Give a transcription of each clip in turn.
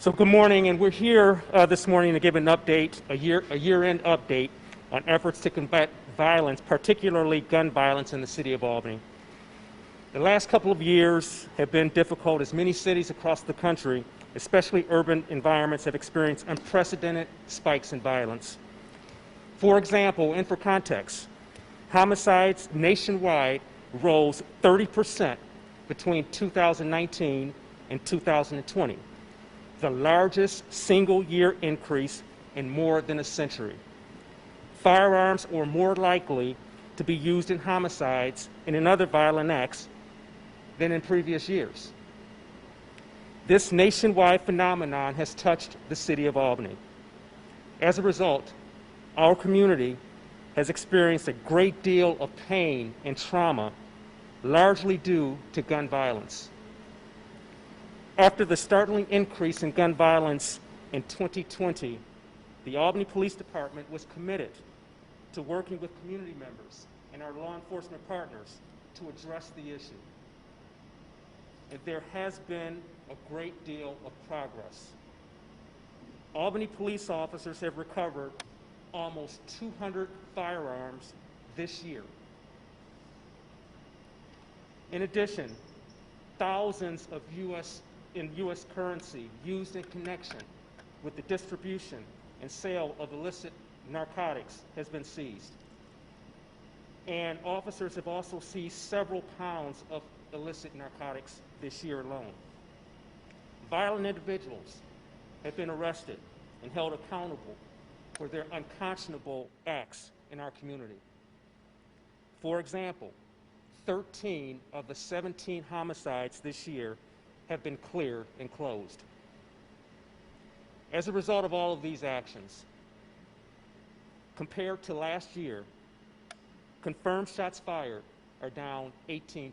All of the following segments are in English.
So good morning, and we're here this morning to give an update, a year-end update on efforts to combat violence, particularly gun violence in the city of Albany. The last couple of years have been difficult as many cities across the country, especially urban environments, have experienced unprecedented spikes in violence. For example, and for context, homicides nationwide rose 30% between 2019 and 2020. The largest single-year increase in more than a century. Firearms are more likely to be used in homicides and in other violent acts than in previous years. This nationwide phenomenon has touched the city of Albany. As a result, our community has experienced a great deal of pain and trauma, largely due to gun violence. After the startling increase in gun violence in 2020, the Albany Police Department was committed to working with community members and our law enforcement partners to address the issue. And there has been a great deal of progress. Albany police officers have recovered almost 200 firearms this year. In addition, thousands of U.S. currency used in connection with the distribution and sale of illicit narcotics has been seized. And officers have also seized several pounds of illicit narcotics this year alone. Violent individuals have been arrested and held accountable for their unconscionable acts in our community. For example, 13 of the 17 homicides this year have been cleared and closed. As a result of all of these actions, compared to last year, confirmed shots fired are down 18%.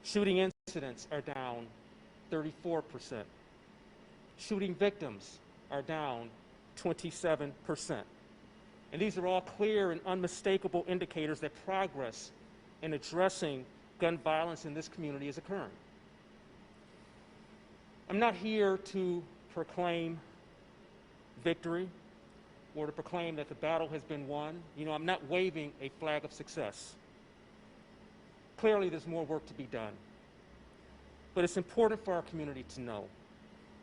Shooting incidents are down 34%. Shooting victims are down 27%. And these are all clear and unmistakable indicators that progress in addressing gun violence in this community is occurring. I'm not here to proclaim victory or to proclaim that the battle has been won. I'm not waving a flag of success. Clearly, there's more work to be done. But it's important for our community to know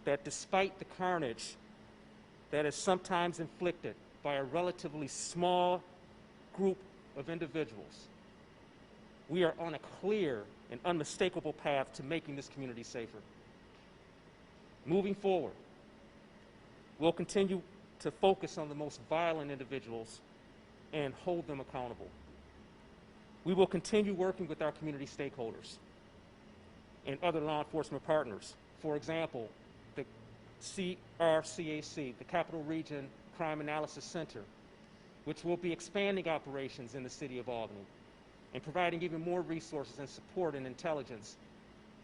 that despite the carnage that is sometimes inflicted by a relatively small group of individuals, we are on a clear and unmistakable path to making this community safer. Moving forward, we'll continue to focus on the most violent individuals and hold them accountable. We will continue working with our community stakeholders and other law enforcement partners. For example, the CRCAC, the Capital Region Crime Analysis Center, which will be expanding operations in the city of Albany and providing even more resources and support and intelligence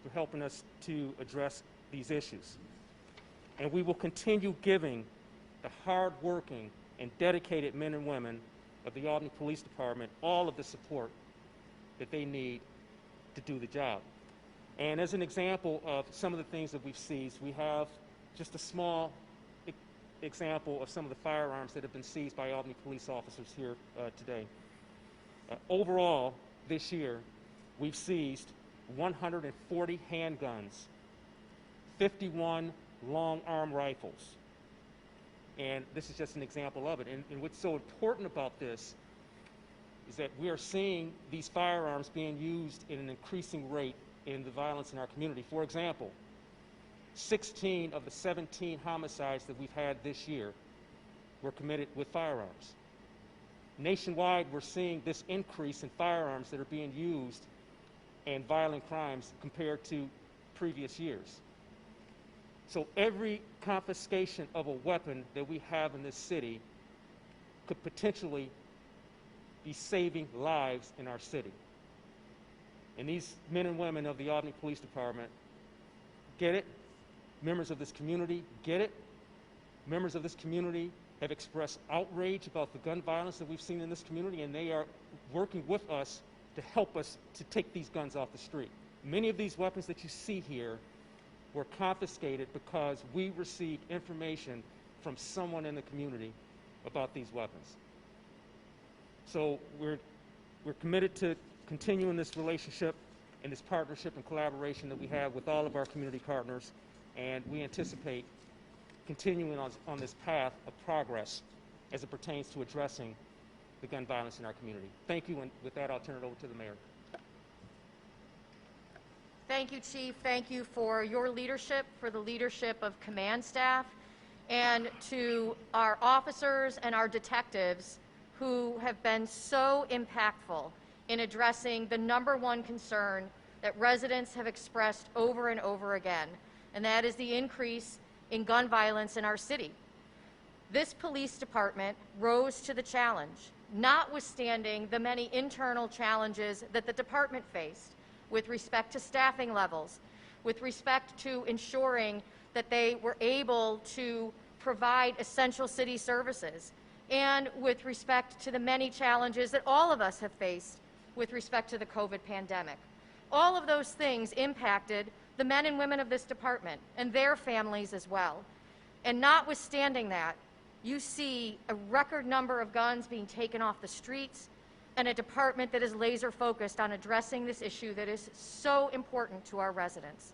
for helping us to address these issues. And we will continue giving the hard-working and dedicated men and women of the Albany Police Department all of the support that they need to do the job. And as an example of some of the things that we've seized, we have just a small example of some of the firearms that have been seized by Albany police officers here today. Overall, this year, we've seized 140 handguns, 51 long-arm rifles. And this is just an example of it. And what's so important about this is that we are seeing these firearms being used in an increasing rate in the violence in our community. For example, 16 of the 17 homicides that we've had this year were committed with firearms. Nationwide, we're seeing this increase in firearms that are being used in violent crimes compared to previous years. So every confiscation of a weapon that we have in this city could potentially be saving lives in our city. And these men and women of the Albany Police Department get it. Members of this community get it. Members of this community have expressed outrage about the gun violence that we've seen in this community, and they are working with us to help us to take these guns off the street. Many of these weapons that you see here were confiscated because we received information from someone in the community about these weapons. So we're committed to continuing this relationship and this partnership and collaboration that we have with all of our community partners, and we anticipate continuing on this path of progress as it pertains to addressing the gun violence in our community. Thank you, and with that, I'll turn it over to the mayor. Thank you, Chief. Thank you for your leadership, for the leadership of command staff, and to our officers and our detectives who have been so impactful in addressing the #1 concern that residents have expressed over and over again, and that is the increase in gun violence in our city. This police department rose to the challenge, notwithstanding the many internal challenges that the department faced with respect to staffing levels, with respect to ensuring that they were able to provide essential city services, and with respect to the many challenges that all of us have faced with respect to the COVID pandemic. All of those things impacted the men and women of this department and their families as well. And notwithstanding that, you see a record number of guns being taken off the streets and a department that is laser focused on addressing this issue that is so important to our residents.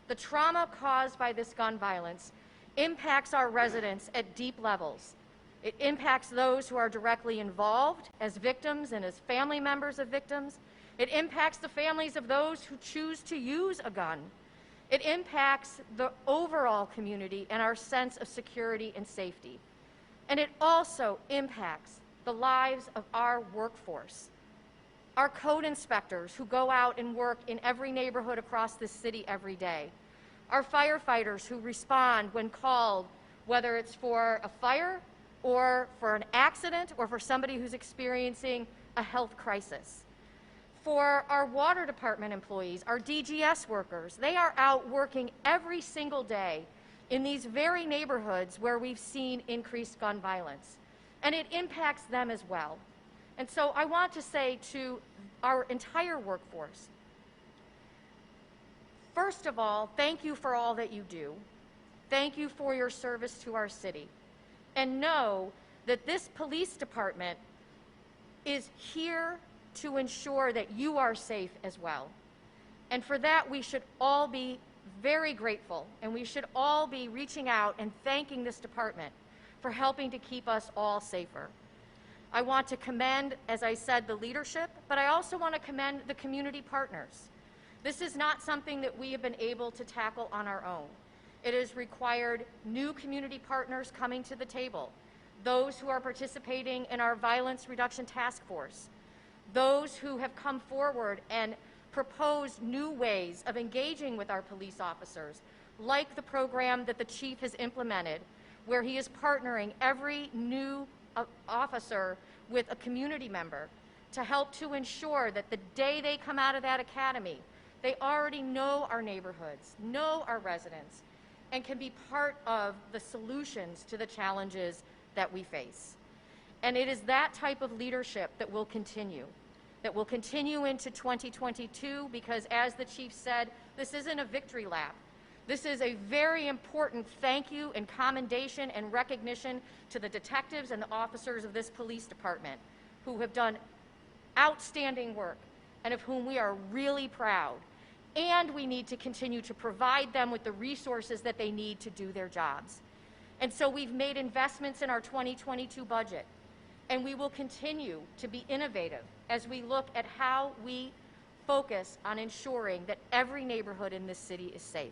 The trauma caused by this gun violence impacts our residents at deep levels. It impacts those who are directly involved as victims and as family members of victims. It impacts the families of those who choose to use a gun. It impacts the overall community and our sense of security and safety. And it also impacts the lives of our workforce. Our code inspectors who go out and work in every neighborhood across this city every day. Our firefighters who respond when called, whether it's for a fire or for an accident or for somebody who's experiencing a health crisis. For our water department employees, our DGS workers, they are out working every single day in these very neighborhoods where we've seen increased gun violence. And it impacts them as well. And so I want to say to our entire workforce, first of all, thank you for all that you do. Thank you for your service to our city. And know that this police department is here to ensure that you are safe as well. And for that, we should all be very grateful, and we should all be reaching out and thanking this department for helping to keep us all safer. I want to commend, as I said, the leadership, but I also want to commend the community partners. This is not something that we have been able to tackle on our own. It has required new community partners coming to the table, those who are participating in our Violence Reduction Task Force, those who have come forward and proposed new ways of engaging with our police officers, like the program that the chief has implemented, where he is partnering every new officer with a community member to help to ensure that the day they come out of that academy, they already know our neighborhoods, know our residents, and can be part of the solutions to the challenges that we face. And it is that type of leadership that will continue into 2022, because as the chief said, this isn't a victory lap. This is a very important thank you and commendation and recognition to the detectives and the officers of this police department who have done outstanding work and of whom we are really proud. And we need to continue to provide them with the resources that they need to do their jobs. And so we've made investments in our 2022 budget, and we will continue to be innovative as we look at how we focus on ensuring that every neighborhood in this city is safe.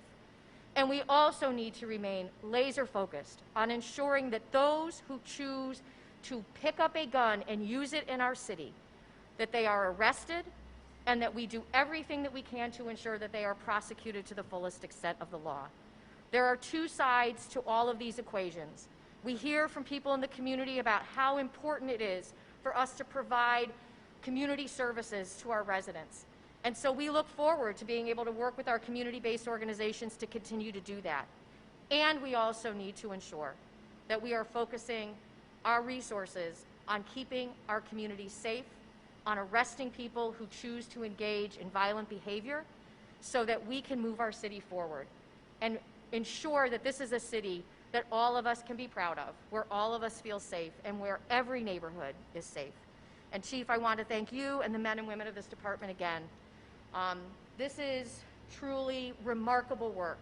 And we also need to remain laser focused on ensuring that those who choose to pick up a gun and use it in our city, that they are arrested, and that we do everything that we can to ensure that they are prosecuted to the fullest extent of the law. There are two sides to all of these equations. We hear from people in the community about how important it is for us to provide community services to our residents. And so we look forward to being able to work with our community-based organizations to continue to do that. And we also need to ensure that we are focusing our resources on keeping our communities safe, on arresting people who choose to engage in violent behavior, so that we can move our city forward. and ensure that this is a city that all of us can be proud of, where all of us feel safe, and where every neighborhood is safe. And Chief, I want to thank you and the men and women of this department again. This is truly remarkable work.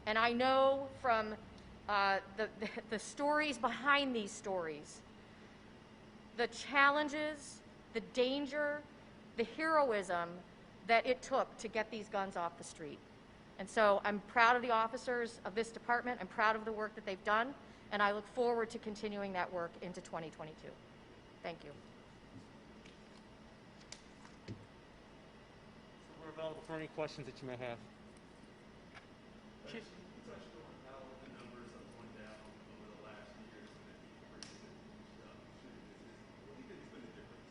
And I know from the stories behind these stories, the challenges, the danger, the heroism that it took to get these guns off the street. And so I'm proud of the officers of this department. I'm proud of the work that they've done, and I look forward to continuing that work into 2022. Thank you. We're available for any questions that you may have. Chief, you touched on how the numbers have gone down over the last years and that the stuff. What do you think has been the difference?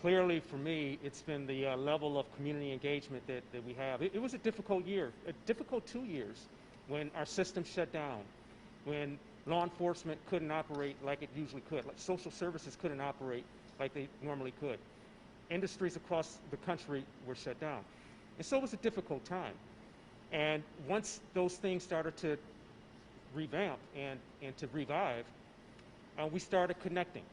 Clearly, for me, it's been the level of community engagement that we have. It was a difficult year, a difficult 2 years, when our system shut down, when law enforcement couldn't operate like it usually could, like social services couldn't operate like they normally could. Industries across the country were shut down. And so it was a difficult time. And once those things started to revamp and to revive, we started connecting.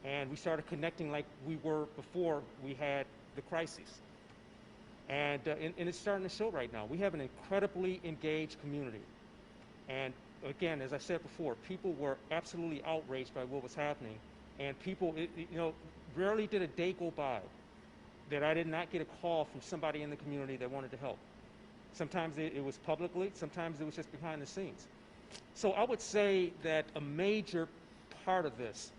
And we started connecting like we were before we had the crisis. And it's starting to show right now. We have an incredibly engaged community. And again, as I said before, people were absolutely outraged by what was happening. And people, rarely did a day go by that I did not get a call from somebody in the community that wanted to help. Sometimes it was publicly, sometimes it was just behind the scenes. So I would say that a major part of this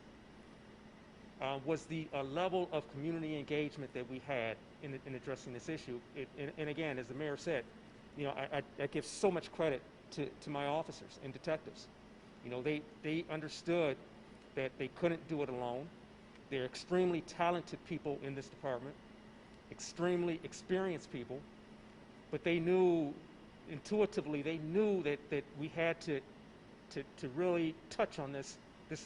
was the level of community engagement that we had in addressing this issue. And again, as the mayor said, I give so much credit to my officers and detectives. They understood that they couldn't do it alone. They're extremely talented people in this department, extremely experienced people, but they knew, intuitively, they knew that we had to really touch on this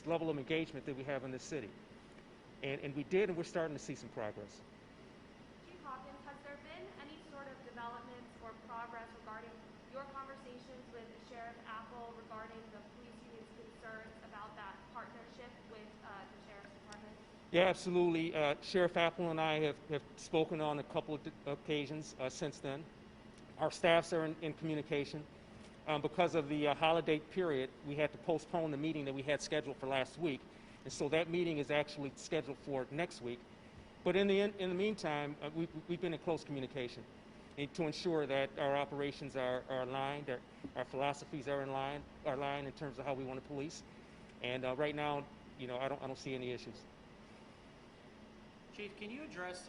level of engagement that we have in this city. And we did, and we're starting to see some progress. Chief Hawkins, has there been any sort of developments or progress regarding your conversations with Sheriff Apple regarding the police union's concerns about that partnership with the Sheriff's Department? Yeah, absolutely. Sheriff Apple and I have spoken on a couple of occasions since then. Our staffs are in communication. Because of the holiday period, we had to postpone the meeting that we had scheduled for last week. And so that meeting is actually scheduled for next week. But in the meantime, we've been in close communication to ensure that our operations are aligned, that our philosophies are in line in terms of how we want to police. And right now, I don't see any issues. Chief, can you address,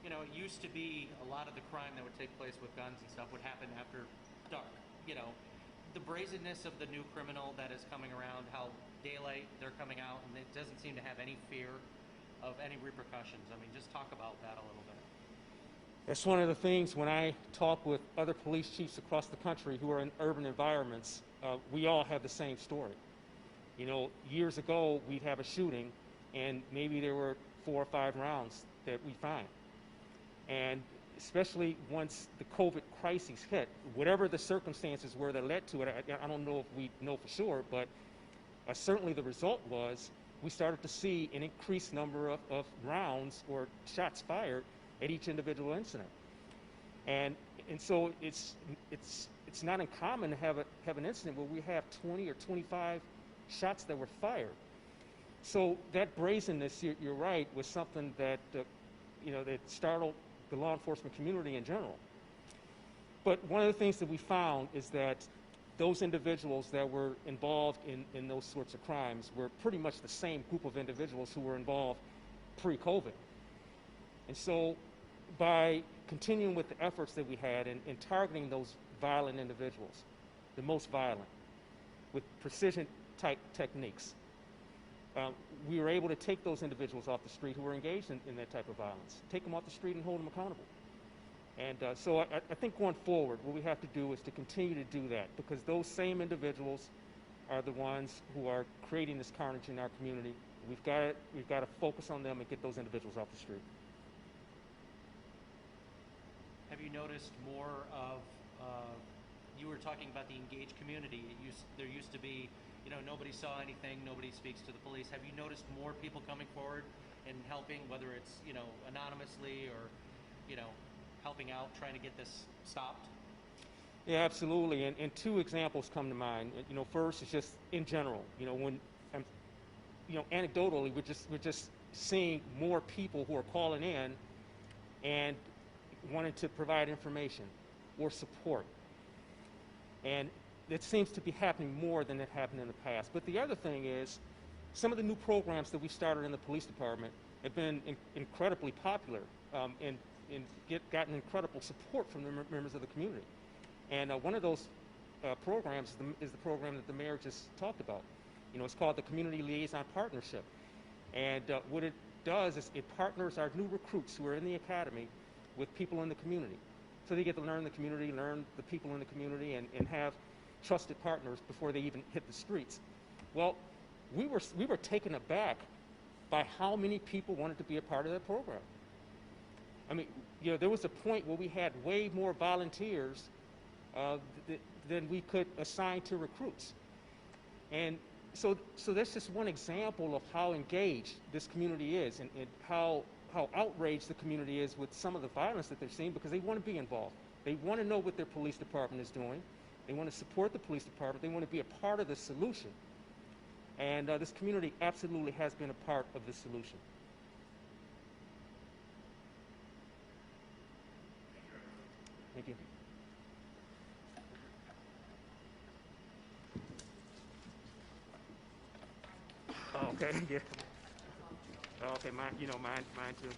it used to be a lot of the crime that would take place with guns and stuff would happen after dark. The brazenness of the new criminal that is coming around, how daylight they're coming out, and it doesn't seem to have any fear of any repercussions. I mean, just talk about that a little bit. That's one of the things when I talk with other police chiefs across the country who are in urban environments, we all have the same story. Years ago, we'd have a shooting, and maybe there were 4 or 5 rounds that we find. And especially once the COVID crisis hit, whatever the circumstances were that led to it, I don't know if we know for sure, but certainly the result was we started to see an increased number of rounds or shots fired at each individual incident. And so it's not uncommon to have an incident where we have 20 or 25 shots that were fired. So that brazenness, you're right, was something that that startled the law enforcement community in general. But one of the things that we found is that those individuals that were involved in those sorts of crimes were pretty much the same group of individuals who were involved pre-COVID. And so by continuing with the efforts that we had in targeting those violent individuals, the most violent, with precision-type techniques, we were able to take those individuals off the street who were engaged in that type of violence, take them off the street and hold them accountable. And so I think going forward, what we have to do is to continue to do that, because those same individuals are the ones who are creating this carnage in our community. We've got to focus on them and get those individuals off the street. Have you noticed more of you were talking about the engaged community. There used to be, nobody saw anything, nobody speaks to the police. Have you noticed more people coming forward and helping, whether it's, anonymously or, helping out, trying to get this stopped? Yeah, absolutely. And two examples come to mind. First is just in general. When anecdotally, we're just seeing more people who are calling in and wanting to provide information or support. And it seems to be happening more than it happened in the past. But the other thing is, some of the new programs that we started in the police department have been incredibly popular and gotten incredible support from the members of the community. And one of those programs is the program that the mayor just talked about. It's called the Community Liaison Partnership. And what it does is it partners our new recruits who are in the academy with people in the community. So they get to learn the community, learn the people in the community, and have trusted partners before they even hit the streets. Well, we were taken aback by how many people wanted to be a part of that program. I mean, there was a point where we had way more volunteers than we could assign to recruits. And so that's just one example of how engaged this community is and how outraged the community is with some of the violence that they're seeing, because they want to be involved. They want to know what their police department is doing. They want to support the police department. They want to be a part of the solution. And this community absolutely has been a part of the solution. Thank you. Oh, okay, yeah. Oh, okay, mine too.